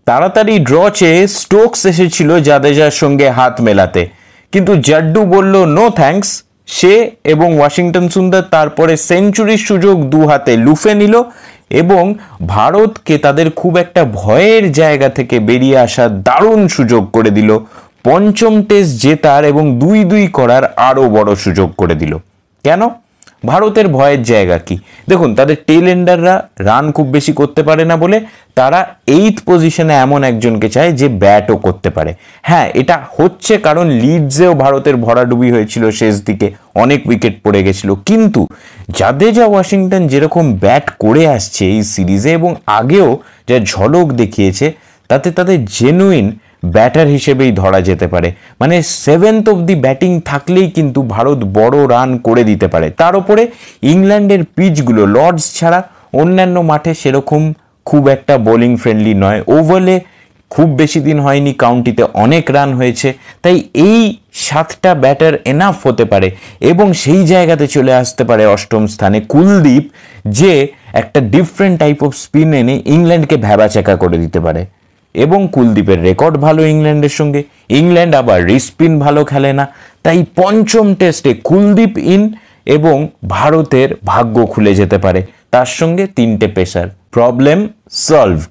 তাড়াতাড়ি ড্র চেয়ে স্টোকস এসেছিল জাদেজার সঙ্গে হাত মেলাতে, কিন্তু জাড্ডু বলল নো থ্যাঙ্কস। সে এবং ওয়াশিংটন সুন্দর তারপরে সেঞ্চুরির সুযোগ দু হাতে লুফে নিল এবং ভারতকে তাদের খুব একটা ভয়ের জায়গা থেকে বেরিয়ে আসার দারুণ সুযোগ করে দিল, পঞ্চম টেস্ট জেতার এবং 2-2 করার আরও বড় সুযোগ করে দিল। কেন? ভারতের ভয়ের জায়গা কি? দেখুন, তাদের টেল এন্ডাররা রান খুব বেশি করতে পারে না বলে তারা 8th পজিশনে এমন একজনকে চায় যে ব্যাটও করতে পারে। হ্যাঁ, এটা হচ্ছে কারণ লিডসেও ভারতের ভরাডুবি হয়েছিল, শেষ দিকে অনেক উইকেট পড়ে গেছিল, কিন্তু জাদেজা ওয়াশিংটন যেরকম ব্যাট করে আসছে এই সিরিজে এবং আগেও যা ঝলক দেখিয়েছে, তাতে তাদের জেনুইন ব্যাটার হিসেবেই ধরা যেতে পারে। মানে 7th অবধি ব্যাটিং থাকলেই কিন্তু ভারত বড় রান করে দিতে পারে। তার উপরে ইংল্যান্ডের পিচগুলো লর্ডস ছাড়া অন্যান্য মাঠে সেরকম খুব একটা বোলিং ফ্রেন্ডলি নয়। ওভালে খুব বেশি দিন হয়নি, কাউন্টিতে অনেক রান হয়েছে, তাই এই 7টা ব্যাটার এনাফ হতে পারে এবং সেই জায়গাতে চলে আসতে পারে 8ম স্থানে কুলদীপ, যে একটা ডিফারেন্ট টাইপ অফ স্পিন এনে ইংল্যান্ডকে ভ্যাবাচ্যাকা করে দিতে পারে। এবং কুলদীপের রেকর্ড ভালো ইংল্যান্ডের সঙ্গে, ইংল্যান্ড আবার রিস্পিন ভালো খেলে না, তাই পঞ্চম টেস্টে কুলদীপ ইন এবং ভারতের ভাগ্য খুলে যেতে পারে, তার সঙ্গে 3টে পেসার। Problem solved.